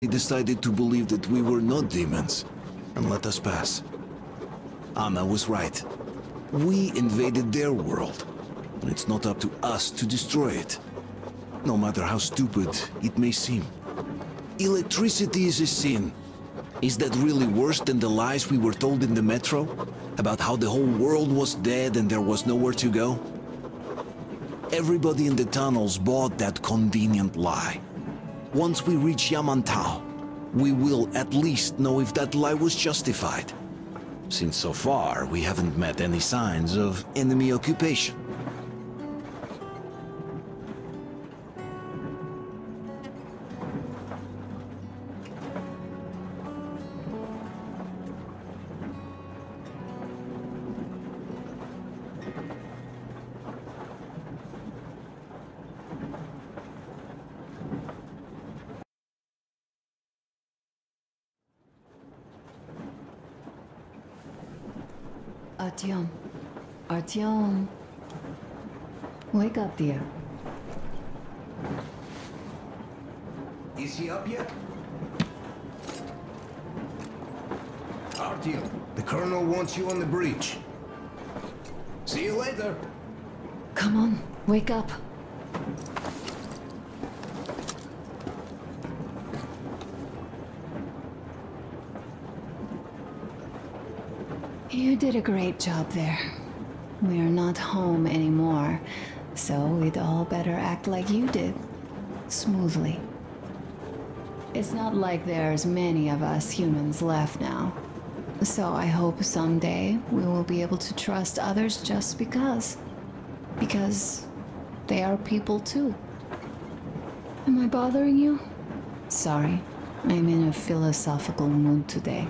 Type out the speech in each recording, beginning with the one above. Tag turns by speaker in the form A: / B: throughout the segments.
A: They decided to believe that we were not demons and let us pass. Anna was right. We invaded their world, and it's not up to us to destroy it, no matter how stupid it may seem. Electricity is a sin. Is that really worse than the lies we were told in the metro? About how the whole world was dead and there was nowhere to go? Everybody in the tunnels bought that convenient lie. Once we reach Yamantau, we will at least know if that lie was justified. Since so far, we haven't met any signs of enemy occupation.
B: Artyom. Artyom. Wake up, dear.
A: Is he up yet? Artyom, the Colonel wants you on the breach. See you later.
B: Come on, wake up. You did a great job there. We're not home anymore, so we'd all better act like you did. Smoothly. It's not like there's many of us humans left now. So I hope someday we will be able to trust others just because. Because they are people too. Am I bothering you? Sorry, I'm in a philosophical mood today.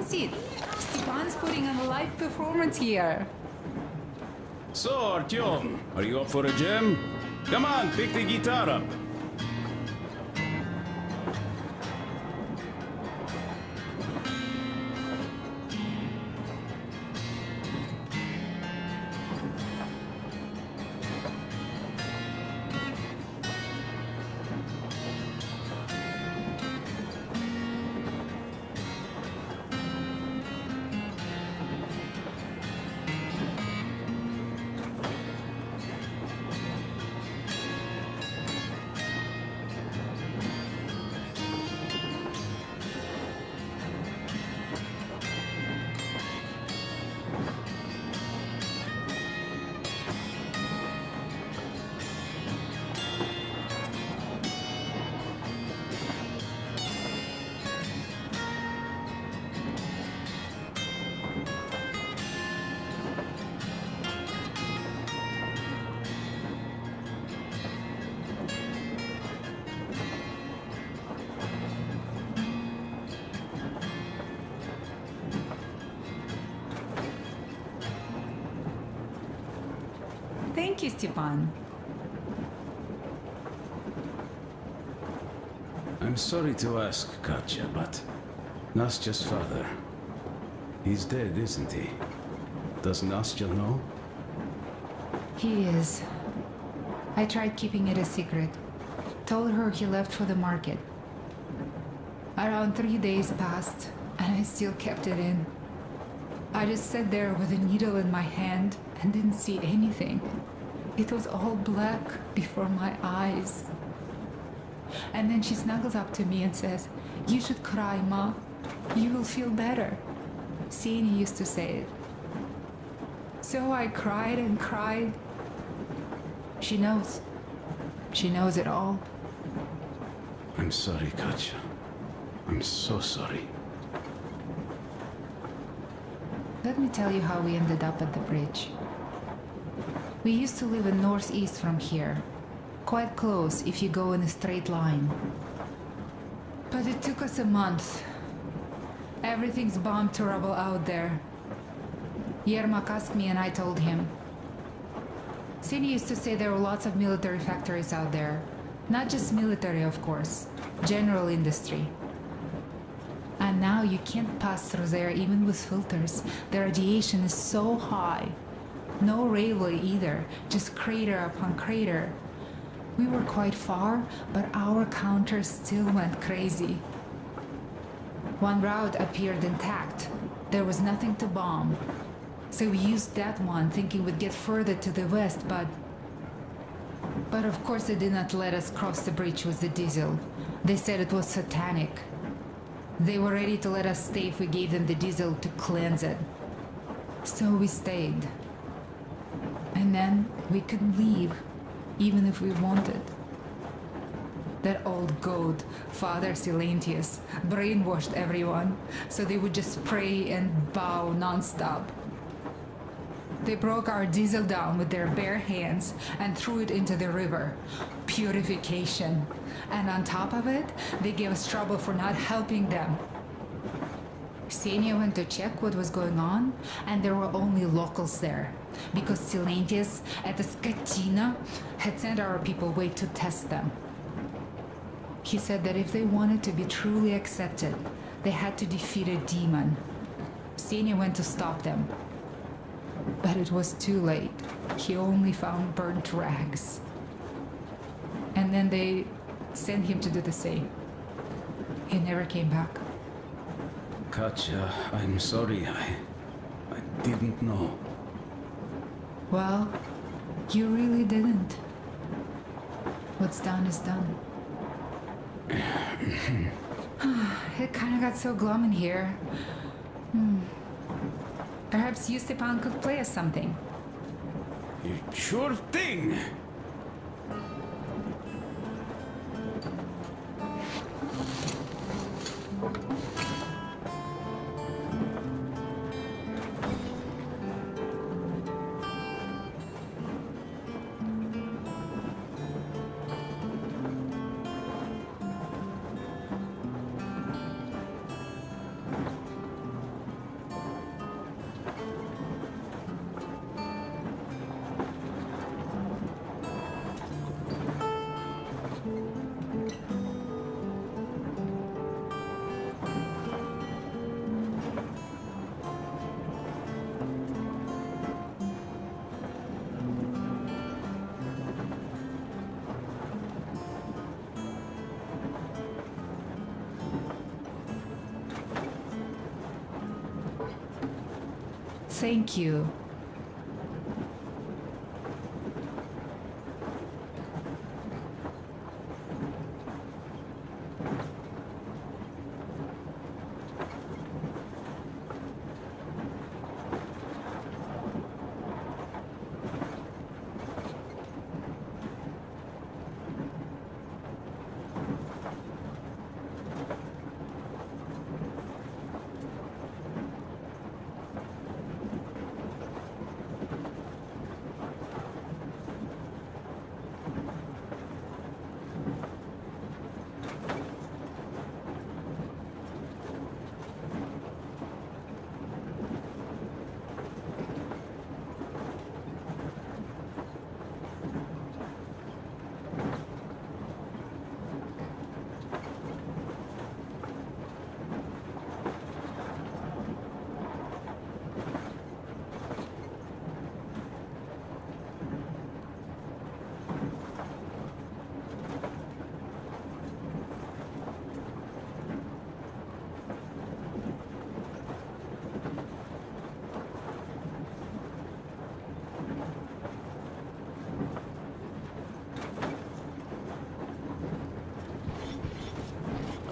C: Sit. Stepan's putting on a live performance here.
D: So, Artyom, are you up for a jam? Come on, pick the guitar up.
C: Thank you, Stepan.
D: I'm sorry to ask, Katya, but Nastya's father, he's dead, isn't he? Does Nastya know?
C: He is. I tried keeping it a secret. Told her he left for the market. Around 3 days passed, and I still kept it in. I just sat there with a needle in my hand and didn't see anything. It was all black before my eyes. And then she snuggles up to me and says, "You should cry, Ma. You will feel better." Sini used to say it. So I cried and cried. She knows. She knows it all.
D: I'm sorry, Katya. I'm so sorry.
C: Let me tell you how we ended up at the bridge. We used to live in northeast from here. Quite close if you go in a straight line. But it took us a month. Everything's bombed to rubble out there. Yermak asked me and I told him. Sini used to say there were lots of military factories out there. Not just military, of course. General industry. And now you can't pass through there even with filters. The radiation is so high. No railway either, just crater upon crater. We were quite far, but our counters still went crazy. One route appeared intact. There was nothing to bomb. So we used that one, thinking we'd get further to the west, but of course they did not let us cross the bridge with the diesel. They said it was satanic. They were ready to let us stay if we gave them the diesel to cleanse it. So we stayed. And then we couldn't leave, even if we wanted. That old goat, Father Silentius, brainwashed everyone, so they would just pray and bow non-stop. They broke our diesel down with their bare hands and threw it into the river. Purification. And on top of it, they gave us trouble for not helping them. Ksenia went to check what was going on, and there were only locals there, because Silentius at the Skatina had sent our people away to test them. He said that if they wanted to be truly accepted, they had to defeat a demon. Ksenia went to stop them. But it was too late. He only found burnt rags. And then they sent him to do the same. He never came back.
D: Katya, I'm sorry. I didn't know.
C: Well, you really didn't. What's done is done. It kind of got so glum in here. Perhaps you, Stepan, could play us something.
D: Sure thing!
C: Thank you.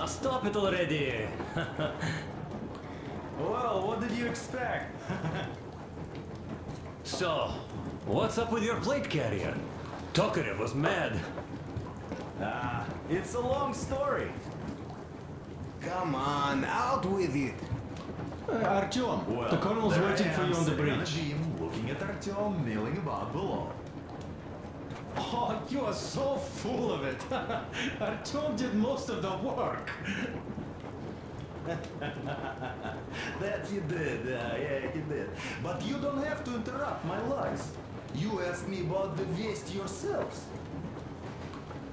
E: Stop it already! Well, what did you expect? So, what's up with your plate carrier? Tokarev was mad.
F: It's a long story. Come on, out with it.
G: Artyom,
F: Well,
G: the colonel's
F: there
G: waiting
F: I
G: for
F: am,
G: you on the
F: sitting
G: bridge.
F: a beam, looking at Artyom milling about below.
G: Oh, you are so full of it. Artyom did most of the work.
F: That you did, yeah, you did. But you don't have to interrupt my lies. You asked me about the Vest yourselves.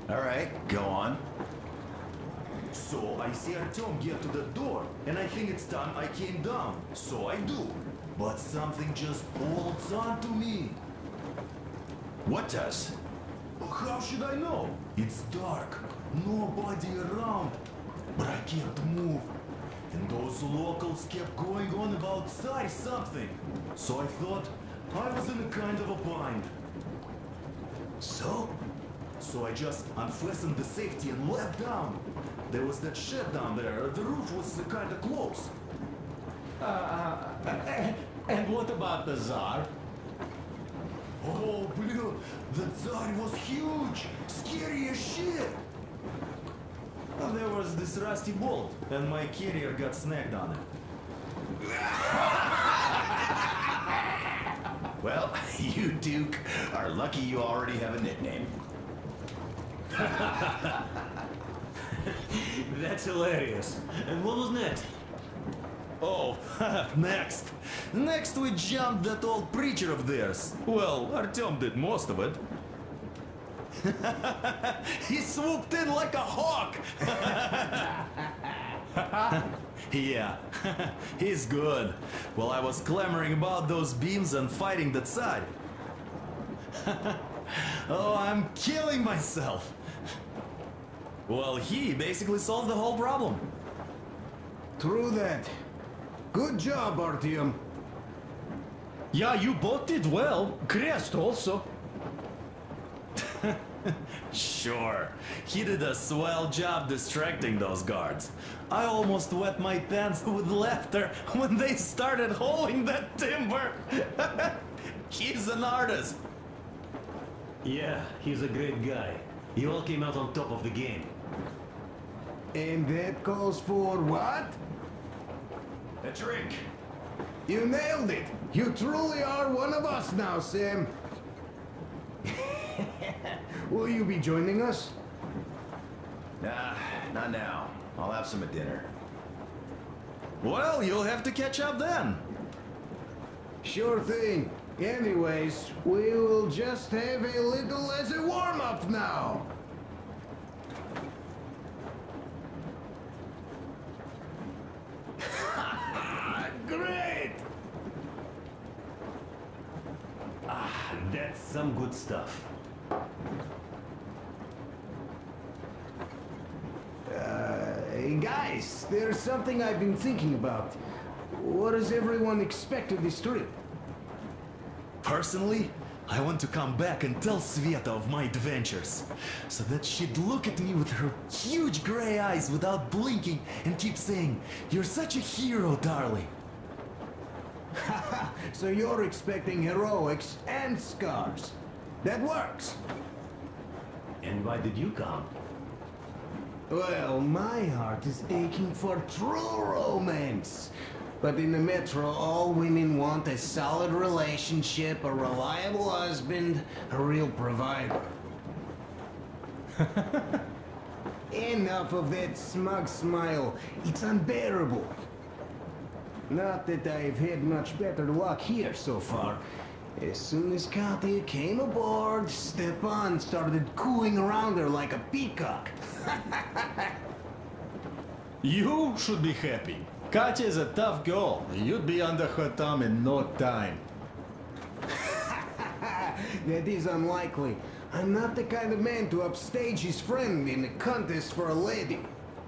F: All right, go on. So I see Artyom get to the door, and I think it's time I came down. So I do. But something just bolts onto me.
A: What does?
F: How should I know? It's dark, nobody around, but I can't move. And those locals kept going on about Tsar something. So I thought I was in a kind of a bind. So I just unfastened the safety and let down. There was that shed down there. The roof was kind of close.
G: And what about the Tsar?
F: Oh, blue, the Tsar was huge, scary as shit. And there was this rusty bolt, and my carrier got snagged on it.
H: Well, you, Duke, are lucky you already have a nickname.
E: That's hilarious. And what was next?
F: Oh, next. Next we jumped that old preacher of theirs. Well, Artyom did most of it. He swooped in like a hawk. Yeah, he's good. While I was clamoring about those beams and fighting that side. Oh, I'm killing myself. Well, he basically solved the whole problem.
I: True that. Good job, Artyom.
G: Yeah, you both did well. Crest also.
F: Sure, he did a swell job distracting those guards. I almost wet my pants with laughter when they started hauling that timber. He's an artist.
E: Yeah, he's a great guy. You all came out on top of the game.
I: And that calls for what?
F: A drink.
I: You nailed it. You truly are one of us now, Sam. Will you be joining us?
H: Nah, not now. I'll have some at dinner.
F: Well, you'll have to catch up then.
I: Sure thing. Anyways, we will just have a little as a warm-up now.
F: Great!
E: That's some good stuff.
I: Hey guys, there's something I've been thinking about. what does everyone expect of this trip?
F: Personally, I want to come back and tell Sveta of my adventures, so that she'd look at me with her huge gray eyes without blinking and keep saying, "You're such a hero, darling."
I: So you're expecting heroics and scars. That works.
E: And why did you come?
I: Well, my heart is aching for true romance. But in the metro, all women want a solid relationship, a reliable husband, a real provider. Enough of that smug smile. It's unbearable. Not that I've had much better luck here so far. As soon as Katya came aboard, Stepan started cooing around her like a peacock.
G: You should be happy. Katya is a tough girl. You'd be under her thumb in no time.
I: That is unlikely. I'm not the kind of man to upstage his friend in a contest for a lady.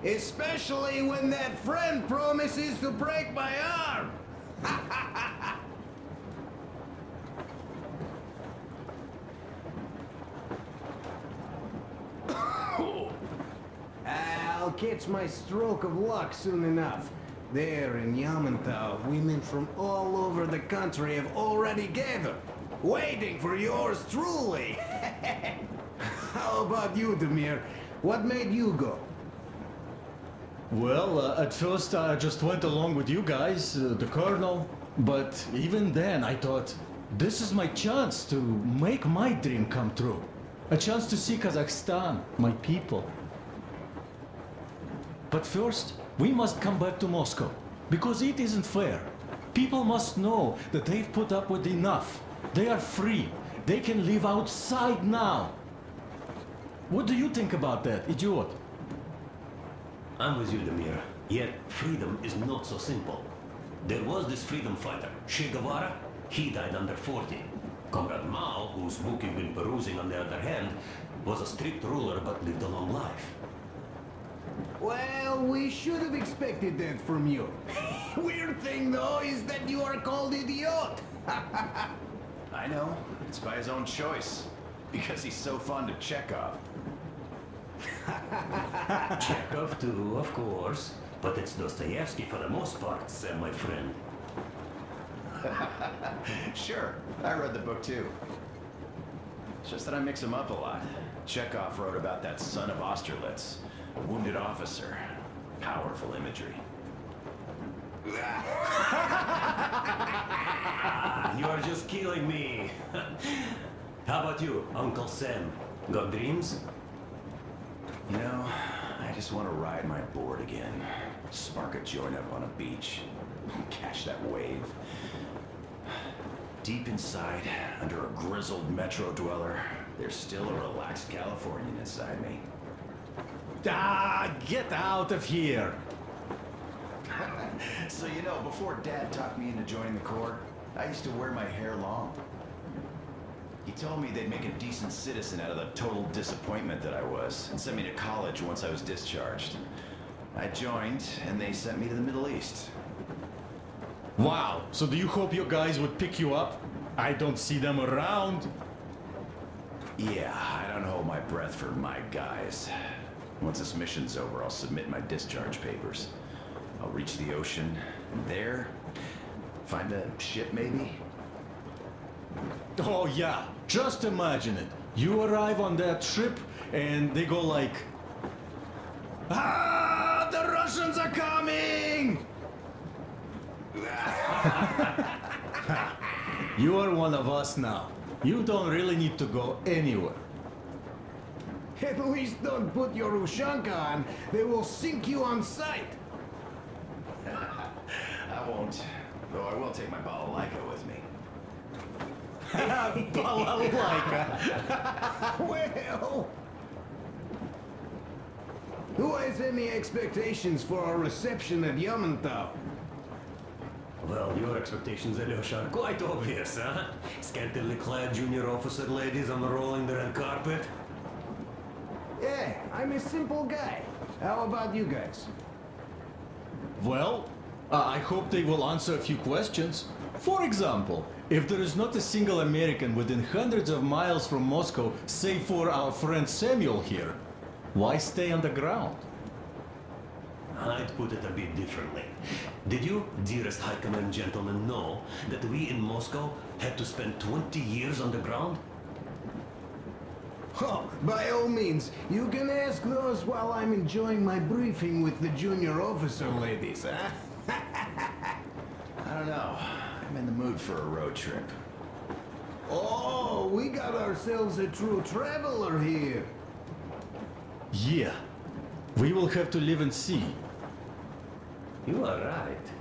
I: Especially when that friend promises to break my arm. I'll catch my stroke of luck soon enough. There in Yamantau, women from all over the country have already gathered, waiting for yours truly. How about you, Demir? What made you go?
G: Well, at first I just went along with you guys, the Colonel. But even then I thought, this is my chance to make my dream come true. A chance to see Kazakhstan, my people. But first, we must come back to Moscow, because it isn't fair. People must know that they've put up with enough. They are free. They can live outside now. What do you think about that, idiot?
E: I'm with you, Demir. Yet, freedom is not so simple. There was this freedom fighter, Che Guevara. He died under 40. Comrade Mao, whose book you've been perusing on the other hand, was a strict ruler but lived a long life.
I: Well, we should have expected that from you. Weird thing, though, is that you are called idiot.
H: I know. It's by his own choice. Because he's so fond of Chekhov.
E: Chekhov too, of course. But it's Dostoevsky for the most part, Sam, my friend.
H: Sure, I read the book too. It's just that I mix them up a lot. Chekhov wrote about that son of Austerlitz, a wounded officer. Powerful imagery.
E: You are just killing me. How about you, Uncle Sam? Got dreams?
H: You know, I just want to ride my board again. Spark a joint up on a beach. Catch that wave. Deep inside, under a grizzled metro dweller, there's still a relaxed Californian inside me.
G: Ah, get out of here!
H: So you know, before Dad talked me into joining the Corps, I used to wear my hair long. He told me they'd make a decent citizen out of the total disappointment that I was, and sent me to college once I was discharged. I joined, and they sent me to the Middle East.
G: Wow, so do you hope your guys would pick you up? I don't see them around.
H: Yeah, I don't hold my breath for my guys. Once this mission's over, I'll submit my discharge papers. I'll reach the ocean, and there, find a ship maybe?
G: Oh yeah, just imagine it. You arrive on that ship, and they go like... Ah, the Russians are coming! You are one of us now. You don't really need to go anywhere.
I: At least don't put your Ushanka on. They will sink you on sight.
H: I won't. Though I will take my balalaika with me.
G: Balalaika.
I: Well... Who has any expectations for our reception at Yamantau?
E: Well, your expectations, Alyosha, are quite obvious, huh? Scantily clad junior officer ladies unrolling the red carpet.
I: Yeah, I'm a simple guy. How about you guys?
G: Well, I hope they will answer a few questions. For example, if there is not a single American within hundreds of miles from Moscow, save for our friend Samuel here, why stay on the ground?
E: I'd put it a bit differently. Did you, dearest High Command gentlemen, know that we in Moscow had to spend 20 years on the ground?
I: Oh, by all means, you can ask those while I'm enjoying my briefing with the junior officer ladies, huh?
H: I don't know. I'm in the mood for a road trip.
I: Oh, we got ourselves a true traveler here.
G: Yeah, we will have to live and see.
E: You are right.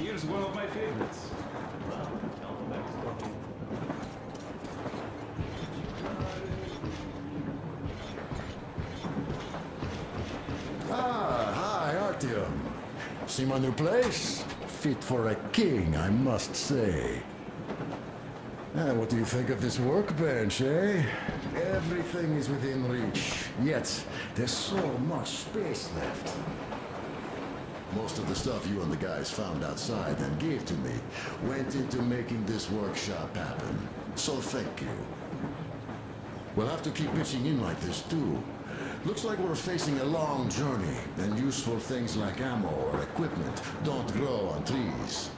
D: here's one of my favorites.
J: Ah, hi, Artyom. See my new place? Fit for a king, I must say. What do you think of this workbench, eh? Everything is within reach, yet there's so much space left. Most of the stuff you and the guys found outside and gave to me went into making this workshop happen. So thank you. We'll have to keep pitching in like this too. Looks like we're facing a long journey, and useful things like ammo or equipment don't grow on trees.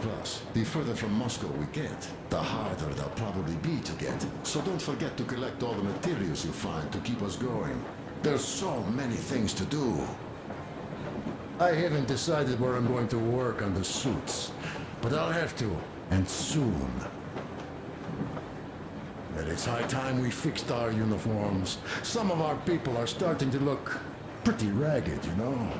J: Plus, the further from Moscow we get, the harder they'll probably be to get. So don't forget to collect all the materials you find to keep us going. There's so many things to do. I haven't decided where I'm going to work on the suits, but I'll have to, and soon. And it's high time we fixed our uniforms. Some of our people are starting to look pretty ragged, you know?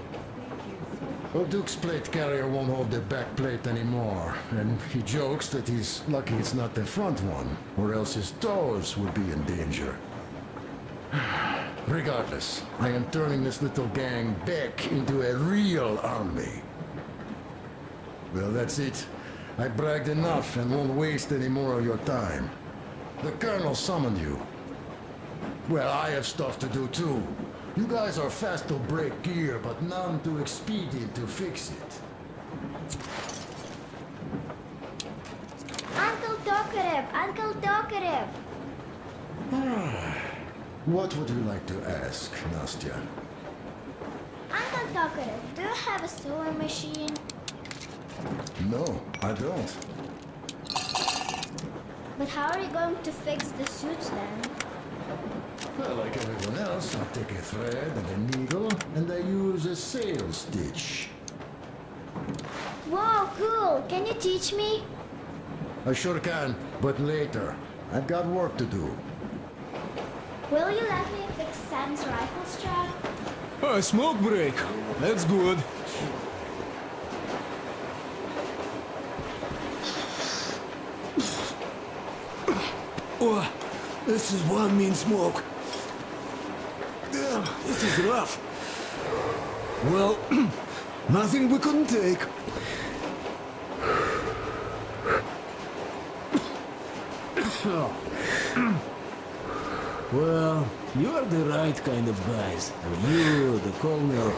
J: Well, Duke's plate carrier won't hold the back plate anymore, and he jokes that he's lucky it's not the front one, or else his toes would be in danger. Regardless, I am turning this little gang back into a real army. Well, that's it. I bragged enough and won't waste any more of your time. The Colonel summoned you. Well, I have stuff to do too. You guys are fast to break gear, but none too expedient to fix it.
K: Uncle Tokarev! Uncle Tokarev!
J: What would you like to ask, Nastya?
K: Uncle Tokarev, do you have a sewing machine?
J: No, I don't.
K: But how are you going to fix the suits then?
J: Well, like everyone else, I take a thread and a needle, and I use a sail stitch.
K: Wow, cool! Can you teach me?
J: I sure can, but later. I've got work to do.
K: Will you let me fix Sam's rifle strap?
I: A smoke break. That's good. Oh, this is one mean smoke. Damn, this is rough. Well, nothing we couldn't take. Well, you are the right kind of guys. You, the Colonel,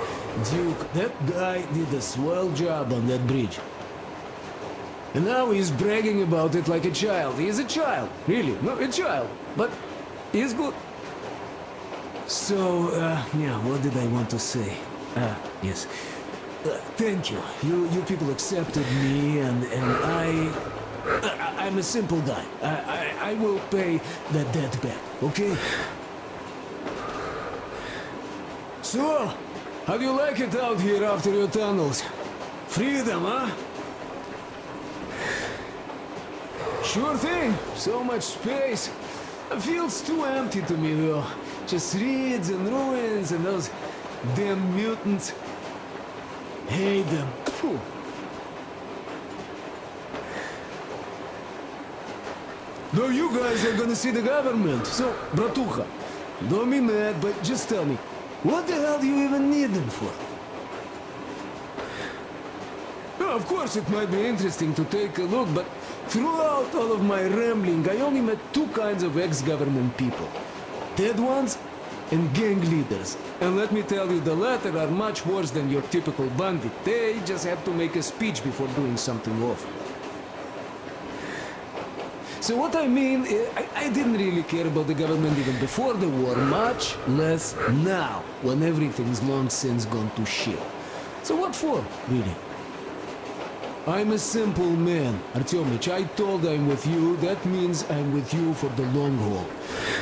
I: Duke, that guy did a swell job on that bridge. And now he's bragging about it like a child. He is a child, really, no, a child. But he's good. So, yeah, what did I want to say? Yes. Thank you. You people accepted me, and I'm a simple guy. I will pay that debt back, okay? So, how do you like it out here after your tunnels? Freedom, huh? Sure thing. So much space. It feels too empty to me, though. Just reeds and ruins and those damn mutants. Hate them. Phew. No, you guys are gonna see the government. So, bratuха, don't be mad, but just tell me, what the hell do you even need them for? Well, of course, it might be interesting to take a look, but throughout all of my rambling, I only met two kinds of ex-government people. Dead ones and gang leaders. And let me tell you, the latter are much worse than your typical bandit. They just have to make a speech before doing something awful. So what I mean, I didn't really care about the government even before the war, much less now, when everything's long since gone to shit. So what for, really? I'm a simple man, Artyomich. I told I'm with you, that means I'm with you for the long haul.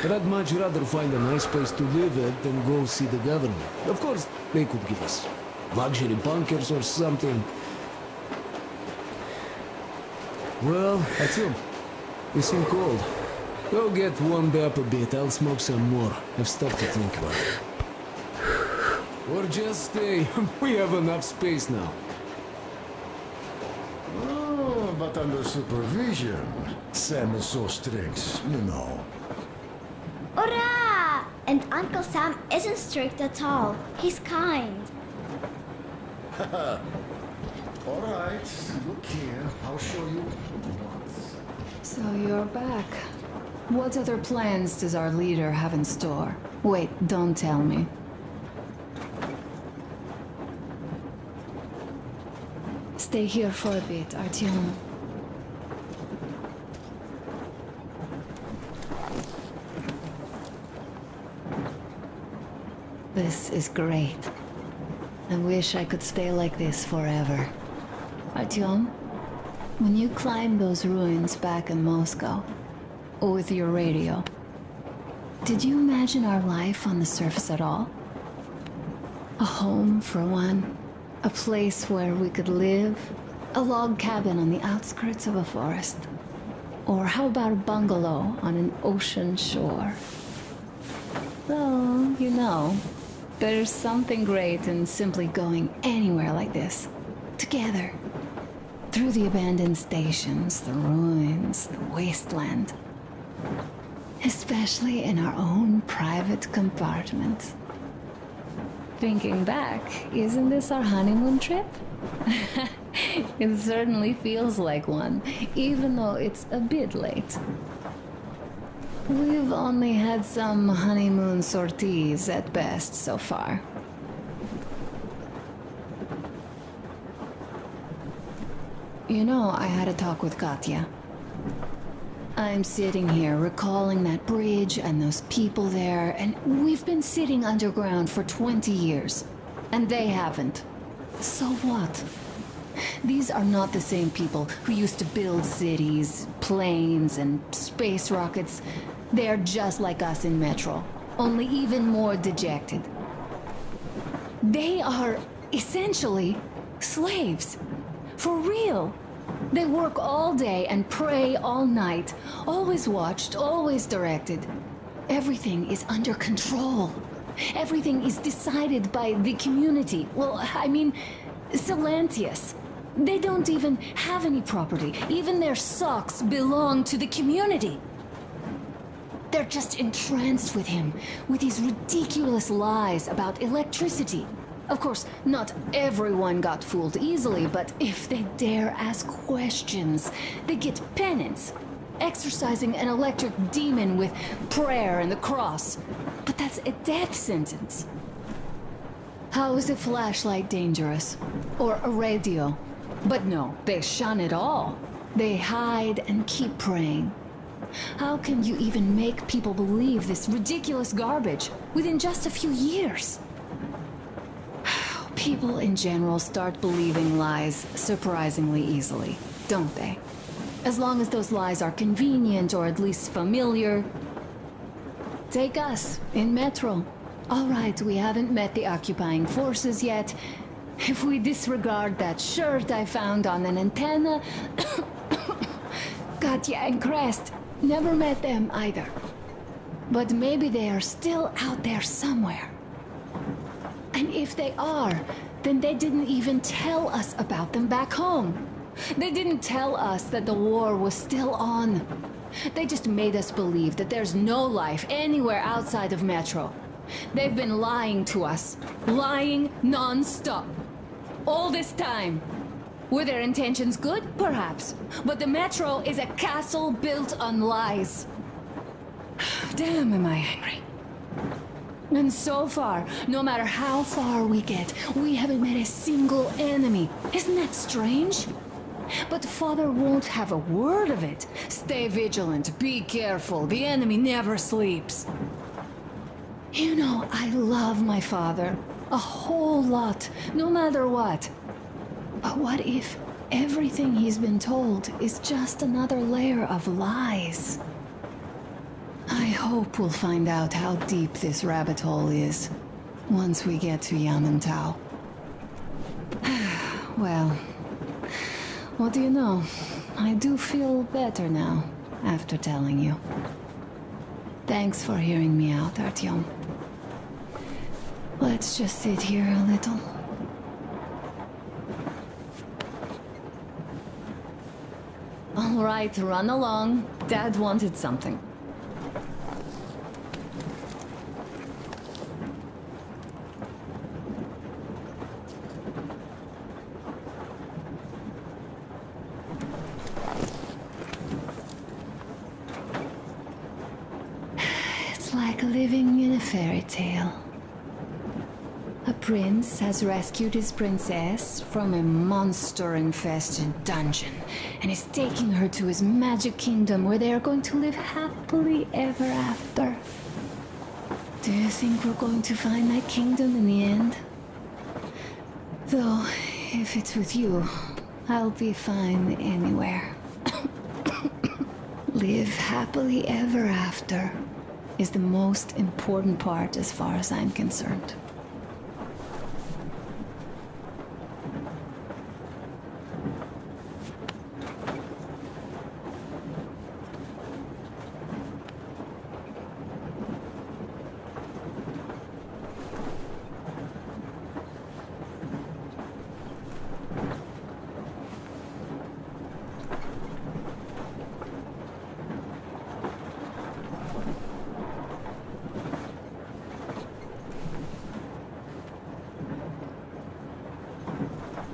I: But I'd much rather find a nice place to live at than go see the government. Of course, they could give us luxury bunkers or something. Well, Artyom, you seem cold. Go get warmed up a bit, I'll smoke some more. I've stuff to think about. Or just stay. We have enough space now.
J: not under supervision. Sam is so strict, you know.
K: Hurrah! And Uncle Sam isn't strict at all. He's kind.
J: All right, look here. I'll show you once.
B: So you're back. What other plans does our leader have in store? Wait, don't tell me. Stay here for a bit, Artyom. This is great. I wish I could stay like this forever. Artyom, when you climbed those ruins back in Moscow, with your radio, did you imagine our life on the surface at all? A home, for one. A place where we could live. A log cabin on the outskirts of a forest. Or how about a bungalow on an ocean shore? Well, you know, there's something great in simply going anywhere like this. Together. Through the abandoned stations, the ruins, the wasteland. Especially in our own private compartment. Thinking back, isn't this our honeymoon trip? It certainly feels like one, even though it's a bit late. We've only had some honeymoon sorties at best so far. You know, I had a talk with Katya. I'm sitting here recalling that bridge and those people there, and we've been sitting underground for 20 years, and they haven't. So what? These are not the same people who used to build cities, planes, and space rockets. They are just like us in Metro, only even more dejected. They are essentially slaves. For real. They work all day and pray all night. Always watched, always directed. Everything is under control. Everything is decided by the community. Well, I mean, Silantius. They don't even have any property. Even their socks belong to the community. They're just entranced with him, with his ridiculous lies about electricity. Of course, not everyone got fooled easily, but if they dare ask questions, they get penance. Exorcising an electric demon with prayer and the cross. But that's a death sentence. How is a flashlight dangerous? Or a radio? But no, they shun it all. They hide and keep praying. How can you even make people believe this ridiculous garbage within just a few years? People in general start believing lies surprisingly easily, don't they? As long as those lies are convenient or at least familiar. Take us, in Metro. All right, we haven't met the occupying forces yet. If we disregard that shirt I found on an antenna... Katya and Crest, never met them either. But maybe they are still out there somewhere. And if they are, then they didn't even tell us about them back home. They didn't tell us that the war was still on. They just made us believe that there's no life anywhere outside of Metro. They've been lying to us. Lying non-stop. All this time. Were their intentions good? Perhaps. But the Metro is a castle built on lies. Damn, am I angry. And so far, no matter how far we get, we haven't met a single enemy. Isn't that strange? But Father won't have a word of it. Stay vigilant, be careful, the enemy never sleeps. You know, I love my father. A whole lot, no matter what. But what if everything he's been told is just another layer of lies? I hope we'll find out how deep this rabbit hole is once we get to Yamantau. Well, what do you know? I do feel better now after telling you. Thanks for hearing me out, Artyom. Let's just sit here a little. All right, run along. Dad wanted something. It's like living in a fairy tale. A prince has rescued his princess from a monster-infested dungeon and is taking her to his magic kingdom where they are going to live happily ever after. Do you think we're going to find that kingdom in the end? Though, if it's with you, I'll be fine anywhere. Live happily ever after is the most important part as far as I'm concerned.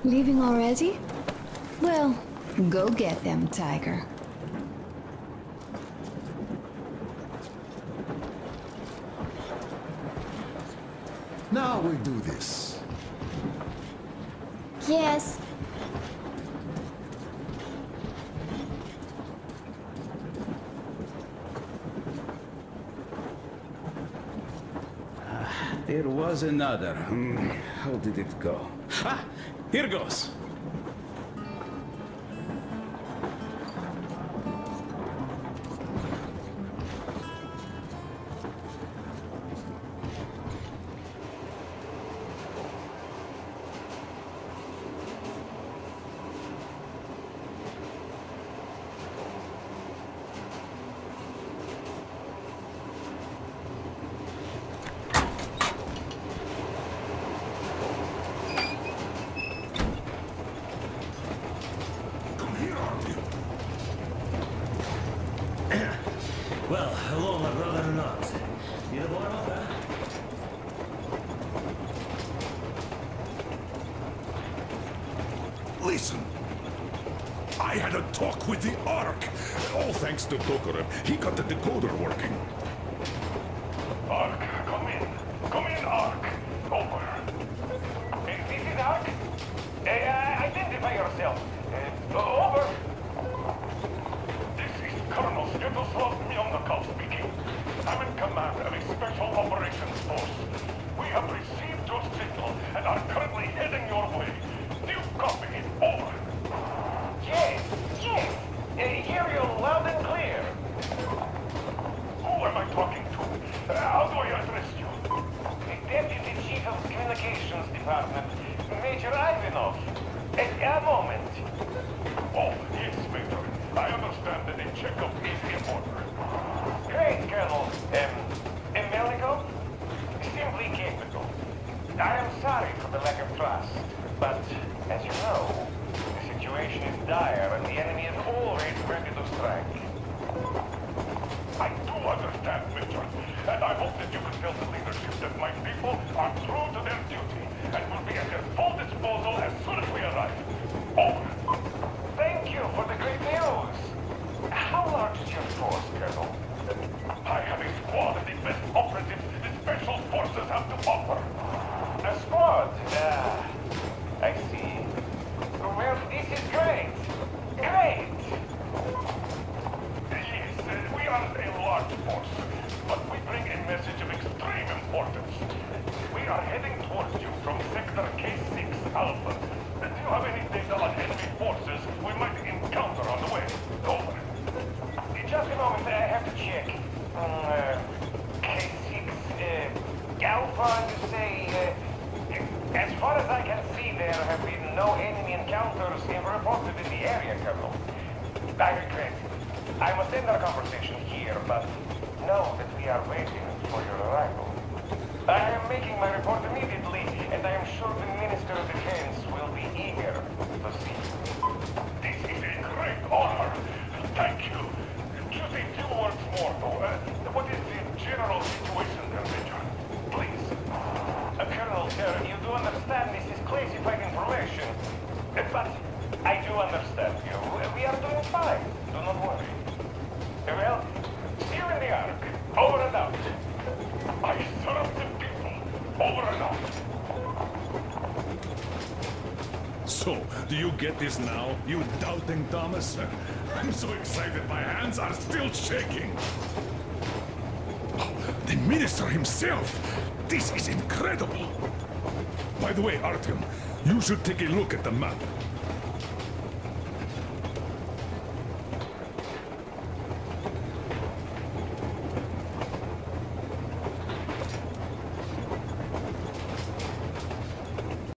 B: Leaving already? Well, go get them, Tiger.
J: Now we do this.
K: Yes.
D: There was another. How did it go? Ah! Here goes!
E: Well, hello, my brother in arms. Need a warm up, huh?
L: Listen. I had a talk with the Ark. All thanks to Tokarev. He got the decoder working.
M: Ark, come in. Come in, Ark. Over. This is Ark? Identify yourself. Over. This is Colonel Skittleslav Myonnikov speaking. I'm in command of a special operations force. We have received your signal and are currently heading your way. Do you copy? Over. Yes. Hear you loud and clear. Who am I talking to? How do I address you? The Deputy Chief of Communications Department, Major Ivanov. A moment. Oh, yes, Major. I understand that a checkup is in order. Great, Colonel. Melnikov? Simply capable. I am sorry for the lack of trust, but as you know, the situation is dire and the enemy is always ready to strike. I do understand, Major, and I hope that you can tell the leadership that my people are true to their duty and will be at their full disposal as soon as we arrive. Over. Thank you for the great news. How large is your force, Colonel? I have a squad of the best operatives the Special Forces have to offer. A squad? I see. Well, this is great. Great! Yes, we are a large force, but we bring a message of extreme importance. We are heading towards you from Sector K6 Alpha. Do you have any data on enemy forces we might encounter on the way? Over. Just a moment, I have to check. K6 Alpha, you say? As far as I can see, there have been no enemy encounters ever reported in the area, Colonel. I regret. I must end our conversation here, but know that we are waiting for your arrival. I am making my report immediately, and I am sure the Minister of Defense will be eager to see you. This is a great honor. Thank you. Just a few words more, though. What is the general situation there, Major? Please. Colonel, sir, you do understand this is classified information. But I do understand you. We are doing fine. Do not worry. Well, see you in the Ark. Over and out. I serve the people. Over and out.
L: So, do you get this now, you doubting Thomas? I'm so excited my hands are still shaking. Oh, the minister himself! This is incredible! By the way, Artyom, you should take a look at the map.